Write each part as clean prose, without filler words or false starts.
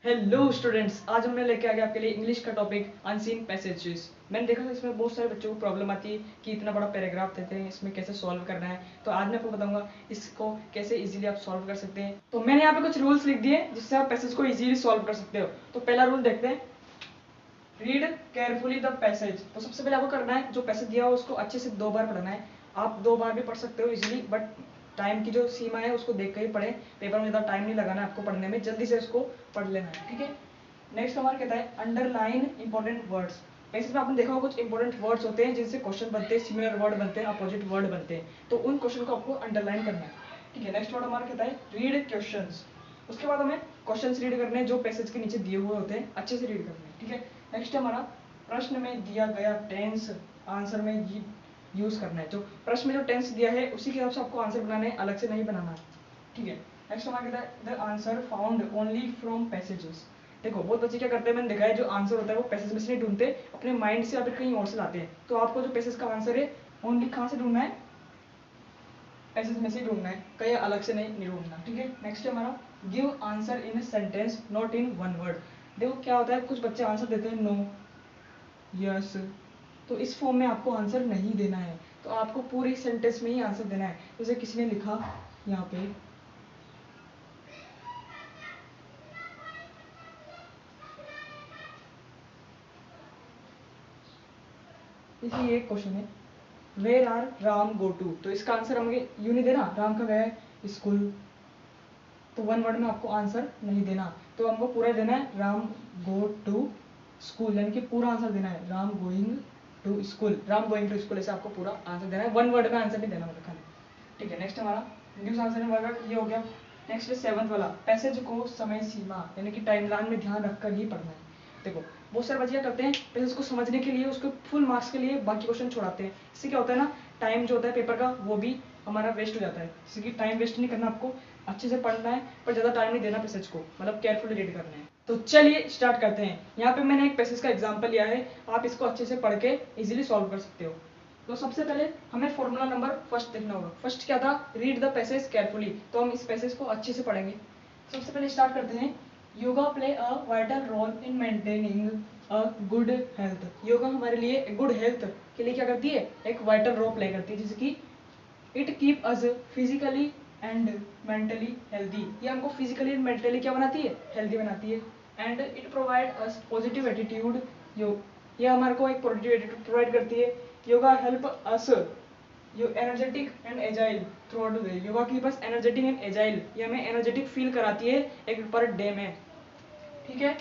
Hello students, आज हमने लेके आ गया आपके लिए इंग्लिश का टॉपिक अनसीन पैसेजेस। मैंने देखा था इसमें बहुत सारे बच्चों को प्रॉब्लम आती है कि इतना बड़ा पैराग्राफ देते हैं, इसमें कैसे सॉल्व करना है। तो आज मैं आपको बताऊंगा इसको कैसे इजीली आप सॉल्व कर सकते हैं। तो मैंने यहाँ पे कुछ रूल्स लिख दिए जिससे आप पैसेज को इजीली सॉल्व कर सकते हो। तो पहला रूल देखते हैं, रीड केयरफुली द पैसेज। तो सबसे पहले आपको करना है, जो पैसेज दिया हो उसको अच्छे से 2 बार पढ़ना है। आप 2 बार भी पढ़ सकते हो इजीली, बट टाइम की जो सीमा है उसको देख कर ही पढ़ें। पेपर में ज़्यादा टाइम नहीं लगाना है आपको पढ़ने में, जल्दी से उसको पढ़ लेना है, ठीक है। नेक्स्ट हमारा कहता है अंडरलाइन इंपॉर्टेंट वर्ड्स। बेसिस में आपने देखा होगा कुछ इंपॉर्टेंट वर्ड्स होते हैं जिनसे क्वेश्चन बनते हैं, सिमिलर वर्ड बनते हैं, अपोजिट वर्ड बनते हैं, तो उन क्वेश्चन को आपको अंडरलाइन करना है, ठीक है। नेक्स्ट वर्ड हमारा कहता है रीड क्वेश्चंस। उसके बाद हमें क्वेश्चंस रीड करने हैं जो पैसेज के नीचे दिए हुए होते हैं, अच्छे से रीड करने हैं, ठीक है। नेक्स्ट हमारा प्रश्न में दिया गया टेंस आंसर में यूज करना है। जो प्रश्न में जो टेंस दिया है उसी के हिसाब से आपको आंसर बनाने हैं, अलग से नहीं बनाना है, ठीक है। नेक्स्ट हमारा कहता है the answer found only from passages. देखो बहुत बच्चे क्या करते हैं, मैंने देखा है, जो आंसर होता है वो पैसेज में से नहीं ढूंढते, अपने माइंड से या फिर कहीं और से लाते हैं। तो आपको जो पैसेज का आंसर है ओनली कहाँ से ढूंढना है, पैसेज में से ढूंढना है, कहीं अलग से नहीं ढूंढना, ठीक है। नेक्स्ट है हमारा give answer in sentence not in one word. देखो क्या होता है, कुछ बच्चे आंसर देते हैं नो, यस, तो इस फॉर्म में आपको आंसर नहीं देना है। तो आपको पूरी सेंटेंस में ही आंसर देना है। जैसे किसी ने लिखा यहाँ पे, इसी एक क्वेश्चन है, where are Ram go to. तो इसका आंसर हमें यू नहीं देना, राम का गया है स्कूल, तो वन वर्ड में आपको आंसर नहीं देना। तो हमको पूरा देना है राम गो टू स्कूल, यानी कि पूरा आंसर देना है Ram going to school, Ram going to school, ऐसे आपको पूरा आंसर देना है, वन वर्ड में आंसर नहीं देना मतलब खाली, ठीक है। नेक्स्ट हमारा न्यूज आंसर इन वर्ड ये हो गया। नेक्स्ट है 7th वाला, पैसेज को समय सीमा यानी कि टाइमलाइन में ध्यान रखकर ही पढ़ना है। देखो बहुत सारे बच्चे क्या करते हैं, पैसेज को समझने के लिए उसको फुल मार्क्स के लिए बाकी क्वेश्चन छोड़ाते हैं। इससे क्या होता है ना, टाइम जो होता है पेपर का वो भी हमारा वेस्ट हो जाता है। जैसे कि टाइम वेस्ट नहीं करना, आपको अच्छे से पढ़ना है पर ज़्यादा टाइम नहीं देना पैसेज को, मतलब केयरफुली रीड करना है। तो चलिए स्टार्ट करते हैं। यहाँ पे मैंने एक पैसेज का एग्जांपल लिया है, आप इसको अच्छे से पढ़ के इजीली सॉल्व कर सकते हो। तो सबसे पहले हमें फॉर्मूला नंबर फर्स्ट देखना होगा। फर्स्ट क्या था, रीड द पैसेज केयरफुली। तो हम इस पैसेज को अच्छे से पढ़ेंगे। सबसे पहले स्टार्ट करते हैं, yoga play a vital role in maintaining a good health. Yoga हमारे लिए गुड हेल्थ के लिए क्या करती है, एक वाइटल रोल प्ले करती है, जैसे कि it keep us physically and mentally healthy. ये हमको फिजिकली एंड मेंटली क्या बनाती है, हेल्दी बनाती है। And it provide us positive attitude, ये हमारे को एक पॉजिटिव एटीट्यूड प्रोवाइड करती है। Yoga help us you energetic and agile through out the day. Yoga keep us energetic and agile, ये हमें एनर्जेटिक फील कराती है एक पर डे में, ठीक है,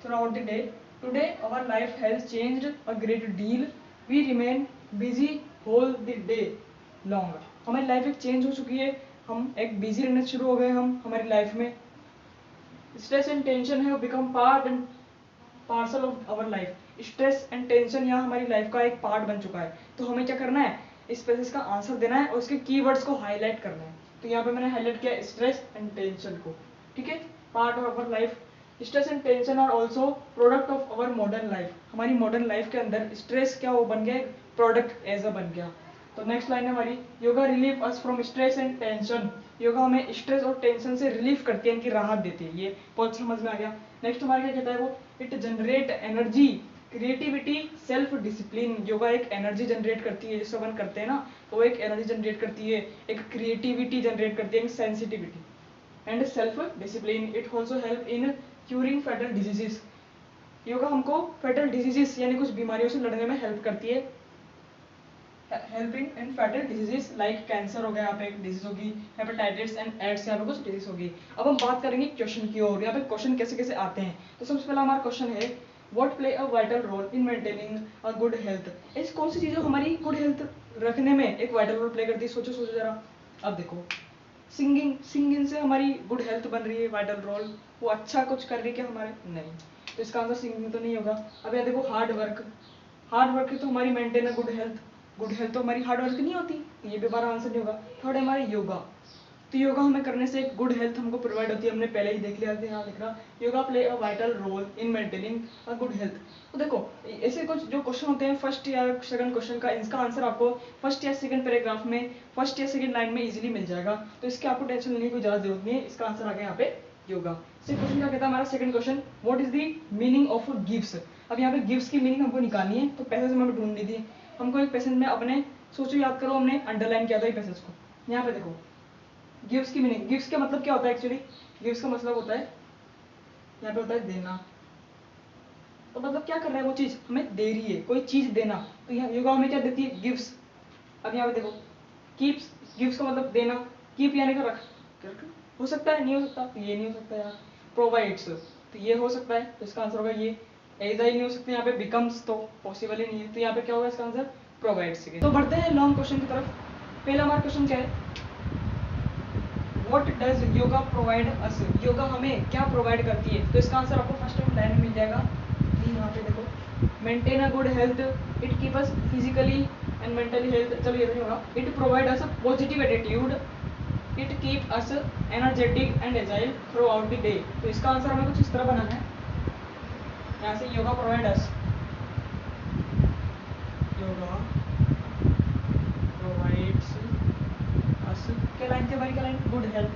throughout the day. Today our life has changed a great deal, we remain busy whole the day long. हमारी life एक चेंज हो चुकी है, हम एक बिजी रहने शुरू हो गए हम हमारी लाइफ में। स्ट्रेस एंड टेंशन है become part and parcel of our life. Stress and tension यहाँ हमारी लाइफ का एक पार्ट बन चुका है। तो हमें क्या करना है, इस पैसेज का आंसर देना है और उसके कीवर्ड्स को हाईलाइट करना है। तो यहाँ पे मैंने हाईलाइट किया स्ट्रेस एंड टेंशन को, ठीक है, part of our life. Stress and tension are also product of our modern life. हमारी मॉडर्न लाइफ के अंदर स्ट्रेस क्या वो बन गया, प्रोडक्ट एज अ बन गया। तो नेक्स्ट लाइन है हमारी, yoga relieve us from stress and tension. Yoga हमें स्ट्रेस और टेंशन से रिलीफ करती है, इनकी राहत देती है। ये बहुत समझ में आ गया। नेक्स्ट हमारा क्या कहता है वो, it generate energy, creativity, self discipline. Yoga एक एनर्जी जनरेट करती है, जिससे अपन करते हैं ना, तो वो एक एनर्जी जनरेट करती है, एक क्रिएटिविटी जनरेट करती है, एक sensitivity and self discipline. It also help in curing fatal diseases. Yoga हमको फेटल डिजीजेस यानी कुछ बीमारियों से लड़ने में हेल्प करती है। Helping in fatal diseases like cancer हो गया, यहाँ पे एक डिजीज होगी, हेपेटाइटिस एंड एड्स, यहाँ पे कुछ डिजीज होगी। अब हम बात करेंगे क्वेश्चन की ओर, यहाँ पे क्वेश्चन कैसे कैसे आते हैं। तो सबसे पहला हमारा क्वेश्चन है, what play a vital role in maintaining a good health. ऐसी कौन सी चीजें हमारी गुड हेल्थ रखने में एक वाइटल रोल प्ले करती है, सोचो सोचो जरा। अब देखो सिंगिंग, सिंगिंग से हमारी गुड हेल्थ बन रही है, वाइटल रोल, वो अच्छा कुछ कर रही है क्या हमारे, नहीं, तो इसका आंसर सिंगिंग तो नहीं होगा। अब यहाँ देखो हार्ड वर्क, हार्ड वर्क तो हमारी मेंटेन है गुड हेल्थ, गुड हेल्थ तो हमारी हार्ड वर्क नहीं होती, तो ये भी हमारा आंसर नहीं होगा। थर्ड है हमारे योगा, तो योगा हमें करने से एक गुड हेल्थ हमको प्रोवाइड होती है, हमने पहले ही देख लिया था, यहाँ लिख रहा, yoga play a vital role in maintaining a good health. तो देखो ऐसे कुछ जो क्वेश्चन होते हैं फर्स्ट या सेकंड क्वेश्चन का, इसका आंसर आपको फर्स्ट या सेकंड पैराग्राफ में, फर्स्ट या सेकंड लाइन में इजीली मिल जाएगा, तो इसके आपको टेंशन लेने की कोई ज्यादा जरूरत नहीं है। इसका आंसर आ गया यहाँ पे योगा। क्वेश्चन क्या कहता है हमारा second question, what is the meaning of gives. अब यहाँ पे गिव्स की मीनिंग हमको निकालनी है, तो पैसेज में हमें ढूंढनी थी हमको। एक पैसेज में अपने सोचो, याद करो, हमने अंडरलाइन किया था ये पैसेज को। यहाँ पे देखो गिव्स की मीनिंग, गिव्स का मतलब क्या होता है एक्चुअली, गिव्स का मतलब होता है, यहाँ पे होता है देना। तो मतलब क्या कर रहा है, वो चीज हमें दे रही है, कोई चीज देना। तो यहाँ योगा हमें क्या देती है, गिव्स। अब यहाँ पे देखो कीप्स, गिव्स का मतलब देना, कीप यानी कि रख, हो सकता है, नहीं हो सकता, तो ये नहीं हो सकता यार। प्रोवाइड्स, तो ये हो सकता है, तो इसका आंसर होगा ये। एज आई नहीं हो सकता, यहाँ पे बिकम्स तो पॉसिबल ही नहीं है, तो यहाँ पे क्या होगा इसका आंसर, प्रोवाइड्स। तो बढ़ते हैं लॉन्ग क्वेश्चन की तरफ। पहला हमारा क्वेश्चन क्या है, what does yoga provide us, yoga हमें क्या प्रोवाइड करती है। तो इसका आंसर आपको फर्स्ट टाइम लाइन में मिल जाएगा। यहाँ पे देखो, maintain a good health, it keep us physically and mentally health, चलो ये नहीं होगा। It provide us positive attitude, it keep us energetic and agile through out the day. तो इसका आंसर हमें कुछ इस तरह बनाना है, यहाँ से yoga provide us, yoga provides us, क्या लाइन थे भाई, क्या लाइन, गुड हेल्थ,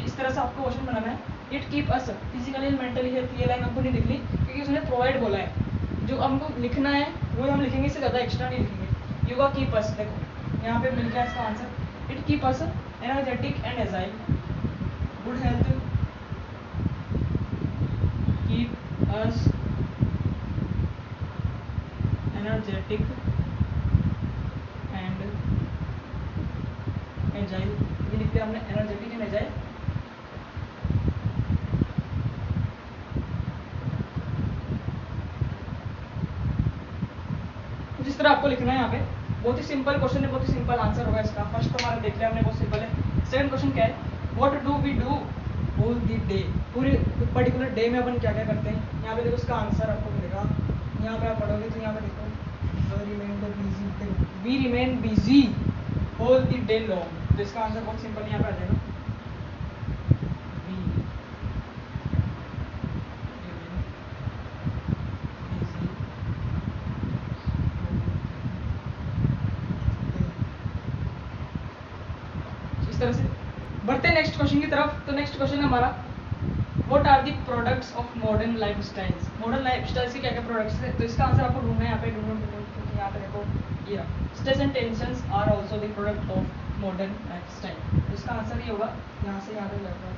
इस तरह से आपको क्वेश्चन बनाना है। It keep us physically and mentally health, ये लाइन हमको नहीं लिखनी क्योंकि उसने प्रोवाइड बोला है। जो हमको लिखना है वो हम लिखेंगे, इससे ज़्यादा एक्स्ट्रा नहीं लिखेंगे। योगा कीप अस, देखो यहाँ पे मिल गया इसका answer. It keep us energetic and agile, good health, keep us energetic and agile, ये लिख दिया हमने, एनर्जेटिक एंड एजाइल। जिस तरह आपको लिखना है यहाँ पे, बहुत ही सिंपल क्वेश्चन है, बहुत ही सिंपल आंसर होगा इसका। फर्स्ट तो हमारा देख लिया हमने, बहुत सिंपल है। सेकंड क्वेश्चन क्या है, what do we do whole the day, पूरे पर्टिकुलर डे में अपन क्या क्या करते हैं। यहाँ पे देखो इसका आंसर आपको मिलेगा, यहाँ पे आप पढ़ोगे तो यहाँ पे देखो, we remain busy whole the day long. तो इसका आंसर बहुत सिंपल यहाँ पे आ जाएगा, इस तरह से। बढ़ते हैं नेक्स्ट क्वेश्चन की तरफ। तो नेक्स्ट क्वेश्चन है हमारा, what are the products of modern life styles, modern life styles के क्या क्या प्रोडक्ट्स है। तो इसका आंसर आपको ढूंढना है, यहाँ पे ढूंढो, यहाँ पे देखो, ये stress and tensions are also the product of modern life style. तो इसका आंसर ये होगा, यहाँ से यहाँ पे लगेगा।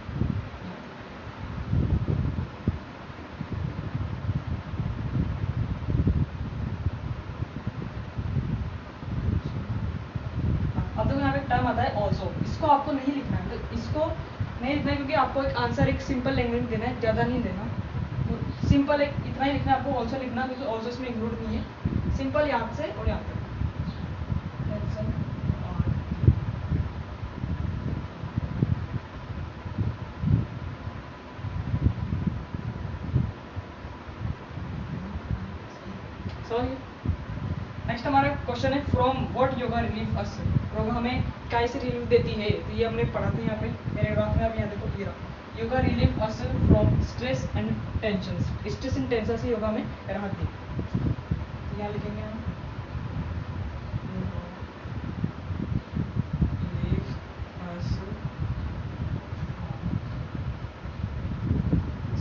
अब तो यहाँ पे टर्म आता है ऑल्सो, इसको आपको नहीं लिखना है, तो इसको नहीं लिखना है क्योंकि आपको एक आंसर एक सिंपल लैंग्वेज देना है, ज़्यादा नहीं देना। तो सिंपल एक इतना ही लिखना है आपको, ऑल्सो लिखना क्योंकि ऑल्सो इसमें इंक्लूड नहीं है। सिंपल यहाँ से और यहाँ पे, नेक्स्ट हमारा क्वेश्चन है, फ्रॉम व्हाट योगा रिलीव अस, योगा हमें क्या से रिलीफ देती है। तो ये हमने पढ़ा था यहाँ पे पैराग्राफ में। अब यहाँ देखो, ये yoga relieve us from stress and tension, stress and tension से योगा में राहत दी। तो यहाँ लिखेंगे हम, रिलीव अस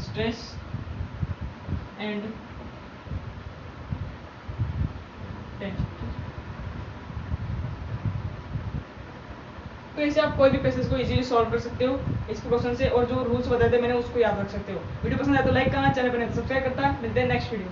स्ट्रेस एंड तो ऐसे आप कोई भी पैसेज को इजीली सॉल्व कर सकते हो इस क्वेश्चन से, और जो रूल्स बताए थे मैंने उसको याद रख सकते हो। वीडियो पसंद आया तो लाइक करना, चैनल पर सब्सक्राइब करता है। मिलते हैं नेक्स्ट वीडियो।